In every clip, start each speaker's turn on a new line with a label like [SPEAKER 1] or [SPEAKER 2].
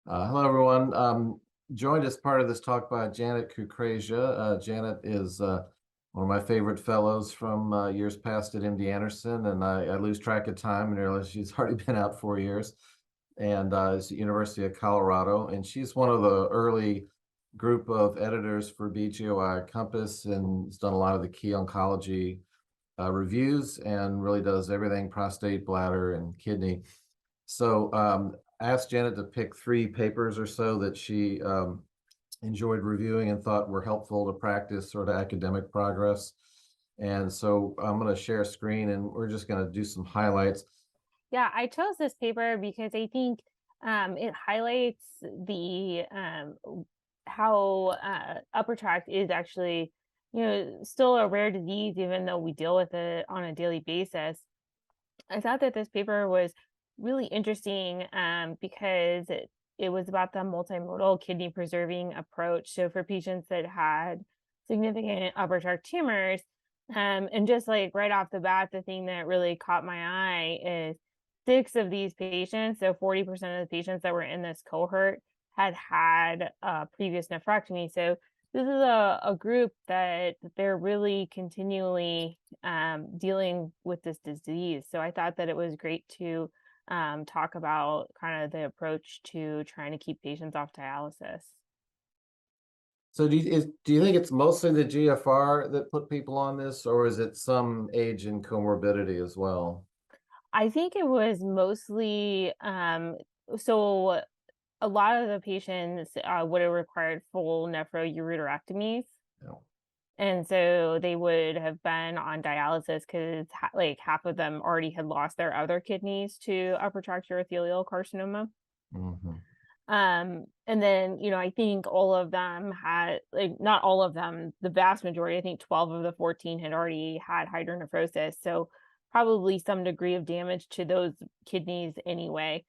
[SPEAKER 1] Hello, everyone. Joined as part of this talk by Janet Kukrasia. Janet is one of my favorite fellows from years past at MD Anderson, and I lose track of time and realize she's already been out 4 years, and is at University of Colorado. And she's one of the early group of editors for BGOI Compass and has done a lot of the key oncology reviews and really does everything prostate, bladder, and kidney. So I asked Janet to pick three papers or so that she enjoyed reviewing and thought were helpful to practice sort of academic progress. And so I'm going to share a screen and we're just going to do some highlights.
[SPEAKER 2] Yeah, I chose this paper because I think it highlights the how upper tract is actually, still a rare disease, even though we deal with it on a daily basis. I thought that this paper was really interesting because it was about the multimodal kidney preserving approach. So for patients that had significant upper tract tumors, and just like right off the bat, the thing that really caught my eye is six of these patients, so 40% of the patients that were in this cohort had previous nephrectomy. So this is a group that they're really continually dealing with this disease. So I thought that it was great to talk about kind of the approach to trying to keep patients off dialysis.
[SPEAKER 1] So do you think it's mostly the GFR that put people on this, or is it some age and comorbidity as well?
[SPEAKER 2] I think it was mostly so a lot of the patients would have required full nephroureterectomies.
[SPEAKER 1] Yeah.
[SPEAKER 2] And so they would have been on dialysis because like half of them already had lost their other kidneys to upper tract urothelial carcinoma.
[SPEAKER 1] Mhm.
[SPEAKER 2] And then, I think all of them had, like, not all of them, the vast majority, I think 12 of the 14 had already had hydronephrosis. So probably some degree of damage to those kidneys anyway.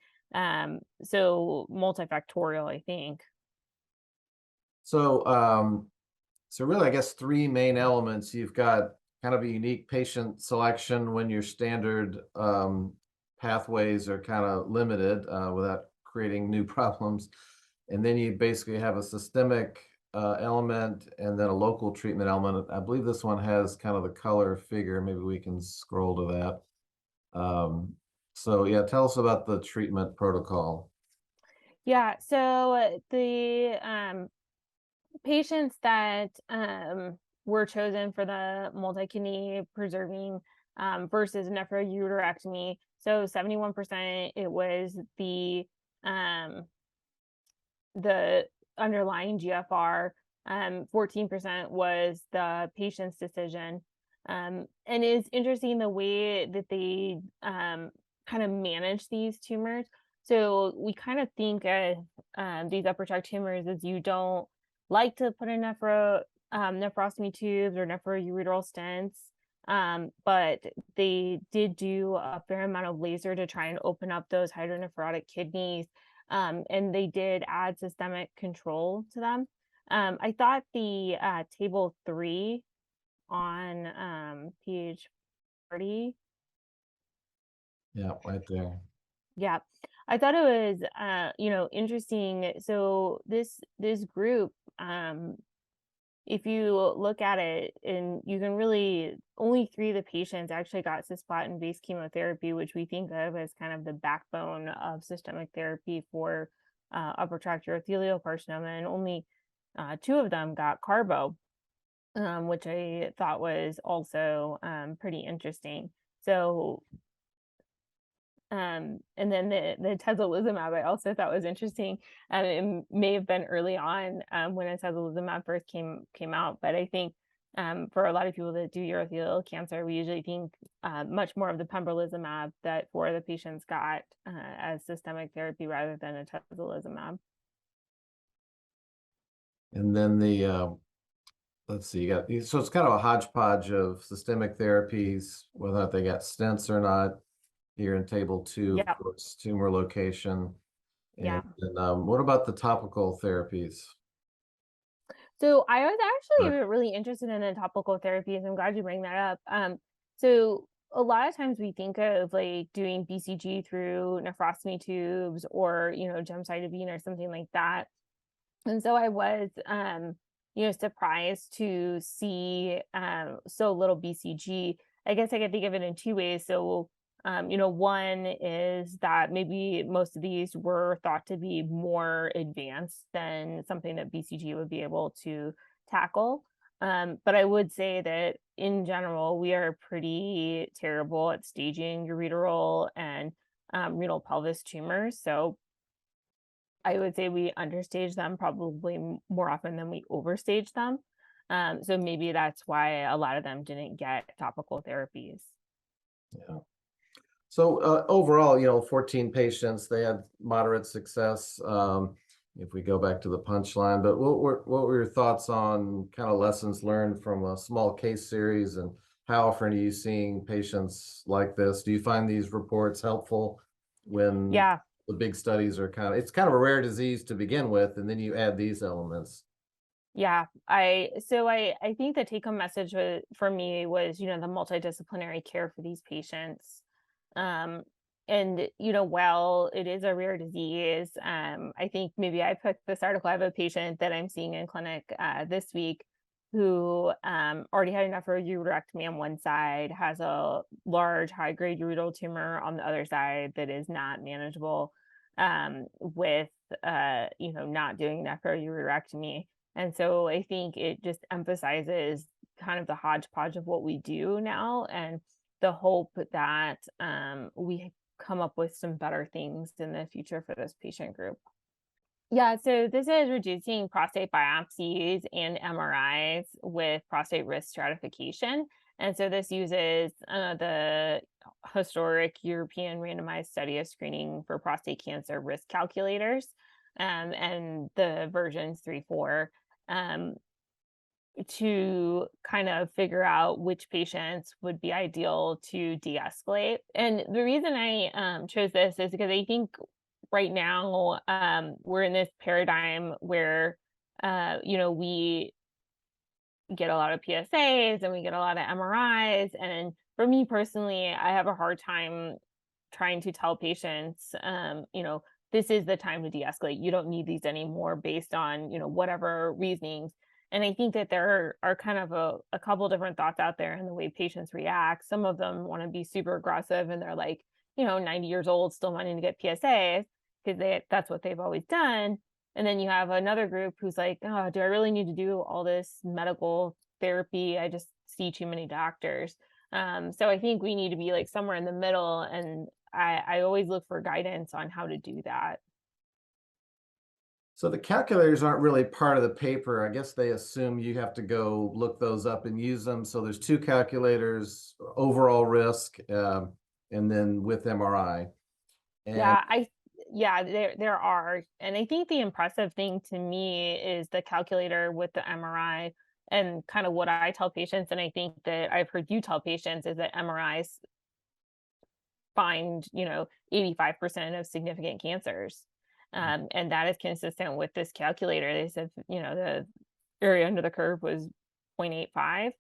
[SPEAKER 2] So multifactorial, I think.
[SPEAKER 1] So so really, I guess three main elements. You've got kind of a unique patient selection when your standard pathways are kind of limited without creating new problems. And then you basically have a systemic element and then a local treatment element. I believe this one has kind of the color figure. Maybe we can scroll to that. So yeah, tell us about the treatment protocol.
[SPEAKER 2] Yeah. So the patients that were chosen for the multi-kidney preserving versus nephroureterectomy. So 71% it was um, the underlying GFR. 14% was the patient's decision. And it's interesting the way that they kind of manage these tumors. So we kind of think of these upper tract tumors as you don't like to put in nephrostomy tubes or nephroureteral stents. But they did do a fair amount of laser to try and open up those hydronephrotic kidneys, and they did add systemic control to them. I thought the table 3 on page 40.
[SPEAKER 1] Yeah, right there.
[SPEAKER 2] Yeah. I thought it was interesting. So this group, if you look at it, and you can really only 3 of the patients actually got cisplatin-based chemotherapy, which we think of as kind of the backbone of systemic therapy for upper tract urothelial carcinoma, and only 2 of them got carbo, which I thought was also pretty interesting. So and then the atezolizumab I also thought was interesting. It may have been early on when atezolizumab first came out, but I think for a lot of people that do urothelial cancer, we usually think much more of the pembrolizumab that 4 of the patients got as systemic therapy rather than atezolizumab.
[SPEAKER 1] And then the let's see, you got so it's kind of a hodgepodge of systemic therapies, whether or not they got stents or not. Here in table two, of
[SPEAKER 2] Yeah,
[SPEAKER 1] course, tumor location. And,
[SPEAKER 2] yeah.
[SPEAKER 1] what about the topical therapies?
[SPEAKER 2] So I was actually
[SPEAKER 1] Right.
[SPEAKER 2] really interested in the topical therapies. I'm glad you bring that up. So a lot of times we think of like doing BCG through nephrostomy tubes or, gemcitabine or something like that. And so I was, surprised to see so little BCG. I guess I could think of it in two ways. So, one is that maybe most of these were thought to be more advanced than something that BCG would be able to tackle. But I would say that in general, we are pretty terrible at staging ureteral and renal pelvis tumors. So I would say we understage them probably more often than we overstage them. So maybe that's why a lot of them didn't get topical therapies.
[SPEAKER 1] Yeah. So overall, 14 patients, they had moderate success. If we go back to the punchline, but what were your thoughts on kind of lessons learned from a small case series, and how often are you seeing patients like this? Do you find these reports helpful when
[SPEAKER 2] Yeah,
[SPEAKER 1] the big studies are it's kind of a rare disease to begin with, and then you add these elements?
[SPEAKER 2] yeah. I think the take home message for me was, the multidisciplinary care for these patients. Um, and while it is a rare disease, I think maybe I put this article. I have a patient that I'm seeing in clinic this week who already had a nephrourectomy on one side, has a large high-grade ureteral tumor on the other side that is not manageable with not doing nephrourectomy. And so I think it just emphasizes kind of the hodgepodge of what we do now, and the hope that we come up with some better things in the future for this patient group. Yeah, so this is reducing prostate biopsies and MRIs with prostate risk stratification. And so this uses the historic European randomized study of screening for prostate cancer risk calculators, and the versions 3, 4. To kind of figure out which patients would be ideal to de-escalate. And the reason I chose this is because I think right now we're in this paradigm where we get a lot of PSAs and we get a lot of MRIs. And for me personally, I have a hard time trying to tell patients, this is the time to de-escalate. You don't need these anymore based on, whatever reasonings. And I think that there are kind of a couple different thoughts out there in the way patients react. Some of them want to be super aggressive and they're like, 90 years old, still wanting to get PSAs because that's what they've always done. And then you have another group who's like, oh, do I really need to do all this medical therapy? I just see too many doctors. So I think we need to be like somewhere in the middle. And I always look for guidance on how to do that.
[SPEAKER 1] So the calculators aren't really part of the paper. I guess they assume you have to go look those up and use them. So there's two calculators: overall risk, and then with MRI. And
[SPEAKER 2] Yeah, there are. And I think the impressive thing to me is the calculator with the MRI, and kind of what I tell patients, and I think that I've heard you tell patients, is that MRIs find, 85% of significant cancers. And that is consistent with this calculator. They said, the area under the curve was 0.85.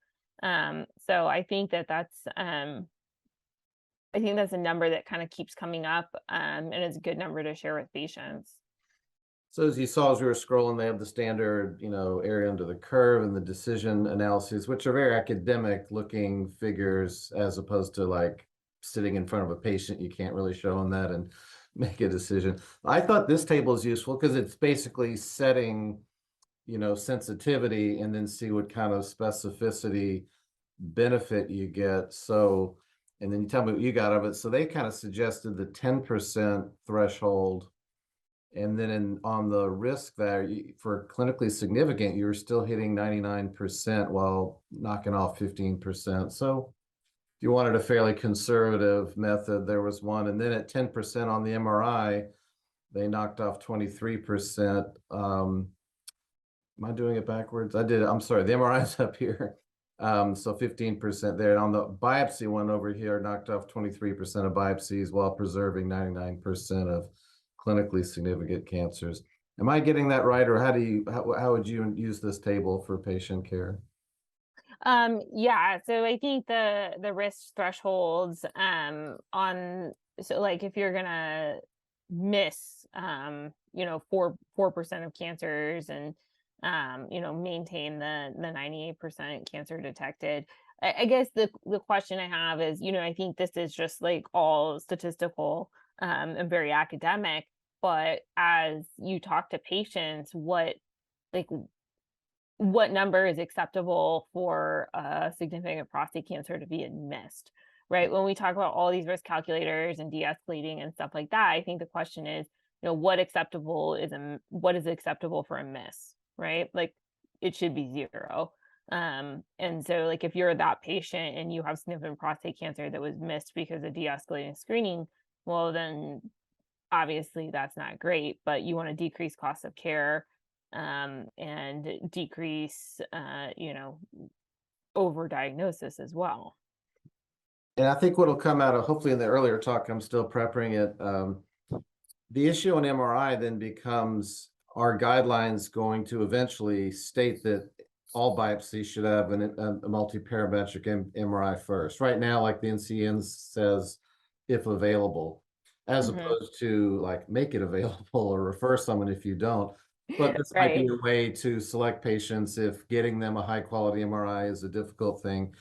[SPEAKER 2] So I think that's a number that kind of keeps coming up, and is a good number to share with patients.
[SPEAKER 1] so as you saw as we were scrolling, they have the standard, area under the curve and the decision analyses, which are very academic looking figures, as opposed to like sitting in front of a patient. You can't really show them that and make a decision. I thought this table is useful because it's basically setting, sensitivity, and then see what kind of specificity benefit you get. So, and then you tell me what you got of it. So they kind of suggested the 10% threshold. And then on the risk there, for clinically significant, you were still hitting 99% while knocking off 15%. So you wanted a fairly conservative method, there was one. And then at 10% on the MRI, they knocked off 23%. Am I doing it backwards? I did. I'm sorry. The MRI is up here. So 15% there. And on the biopsy one over here, knocked off 23% of biopsies while preserving 99% of clinically significant cancers. Am I getting that right? Or how would you use this table for patient care?
[SPEAKER 2] Yeah, so I think the risk thresholds on, so like if you're gonna miss 4% of cancers and maintain the 98% cancer detected. I guess the question I have is, I think this is just like all statistical and very academic, but as you talk to patients, like what number is acceptable for a significant prostate cancer to be missed, right? When we talk about all these risk calculators and de-escalating and stuff like that, I think the question is, what is acceptable for a miss, right? Like it should be 0. And so like if you're that patient and you have significant prostate cancer that was missed because of de-escalating screening, well then obviously that's not great, but you want to decrease cost of care and decrease, overdiagnosis as well.
[SPEAKER 1] And I think what'll come out of, hopefully in the earlier talk, I'm still prepping it. The issue on MRI then becomes, are guidelines going to eventually state that all biopsies should have a multi-parametric MRI first? Right now, like the NCN says, if available, as
[SPEAKER 2] Mhm.
[SPEAKER 1] opposed to like make it available or refer someone if you don't. But this might be
[SPEAKER 2] Right.
[SPEAKER 1] a way to select patients if getting them a high quality MRI is a difficult thing.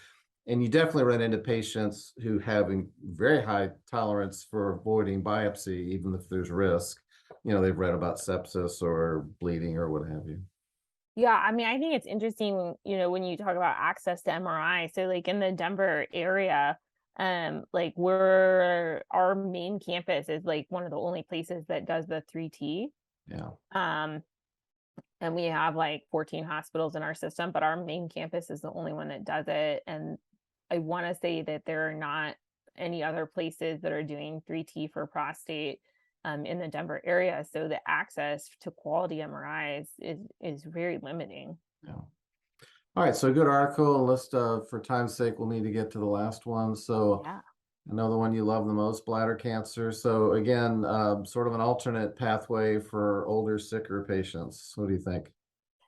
[SPEAKER 1] And you definitely run into patients who have a very high tolerance for avoiding biopsy, even if there's risk. They've read about sepsis or bleeding or what have you.
[SPEAKER 2] Yeah, I mean, I think it's interesting, when you talk about access to MRI. So like in the Denver area, like our main campus is like one of the only places that does the 3T.
[SPEAKER 1] Yeah.
[SPEAKER 2] Um, and we have like 14 hospitals in our system, but our main campus is the only one that does it. And I want to say that there are not any other places that are doing 3T for prostate in the Denver area. So the access to quality MRIs is very limiting.
[SPEAKER 1] Yeah. All right. So good article. Let's, for time's sake, we'll need to get to the last one. So
[SPEAKER 2] Yeah.
[SPEAKER 1] I know the one you love the most, bladder cancer. So again, sort of an alternate pathway for older, sicker patients. What do you think?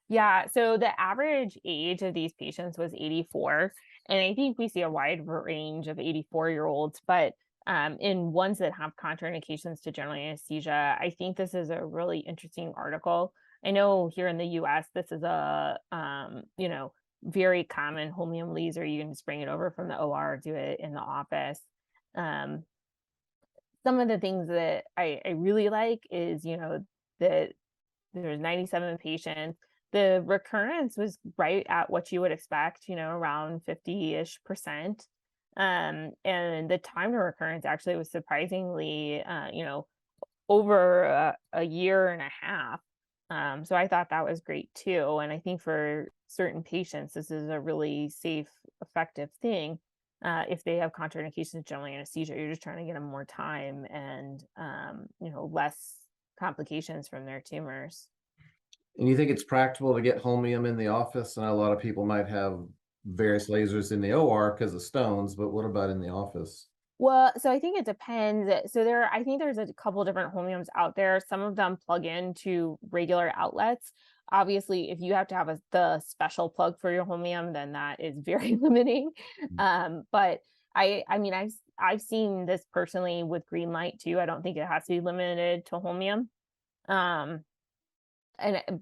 [SPEAKER 2] Yeah. So the average age of these patients was 84. And I think we see a wide range of 84-year-olds, but in ones that have contraindications to general anesthesia, I think this is a really interesting article. I know here in the US, this is a, very common holmium laser. You can just bring it over from the OR, do it in the office. Um, some of the things that I really like is, that there's 97 patients. The recurrence was right at what you would expect, around 50-ish%. And the time to recurrence actually was surprisingly, over a year and a half. So I thought that was great too. And I think for certain patients, this is a really safe, effective thing. If they have contraindications to general anesthesia, you're just trying to get them more time and, less complications from their tumors.
[SPEAKER 1] And you think it's practical to get holmium in the office? And a lot of people might have various lasers in the OR because of stones, but what about in the office?
[SPEAKER 2] Well, so I think it depends. So I think there's a couple different holmiums out there. Some of them plug into regular outlets. Obviously, if you have to have the special plug for your holmium, then that is very limiting. But I mean, I've seen this personally with green light too. I don't think it has to be limited to holmium. Um,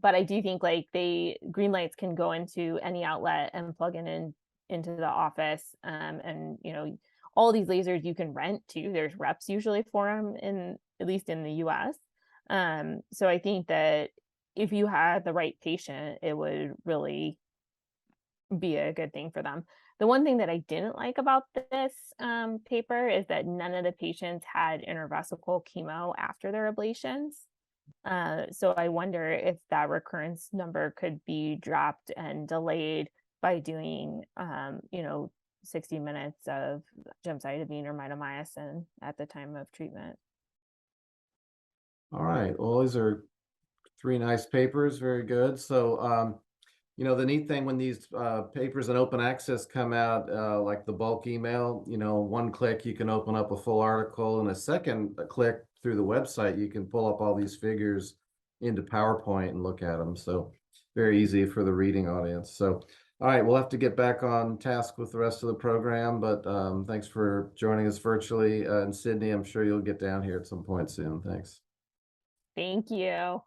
[SPEAKER 2] but I do think like green lights can go into any outlet and plug into the office. And all these lasers you can rent too. There's reps usually for them at least in the US. So I think that if you had the right patient, it would really be a good thing for them. The one thing that I didn't like about this paper is that none of the patients had intravesical chemo after their ablations. So I wonder if that recurrence number could be dropped and delayed by doing, 60 minutes of gemcitabine or mitomycin at the time of treatment.
[SPEAKER 1] All right. Well, these are three nice papers. Very good. So, the neat thing when these papers in open access come out, like the bulk email, one click, you can open up a full article, and a second click through the website, you can pull up all these figures into PowerPoint and look at them. So very easy for the reading audience. So All right, we'll have to get back on task with the rest of the program, but thanks for joining us virtually. And Sydney, I'm sure you'll get down here at some point soon. Thanks.
[SPEAKER 2] Thank you.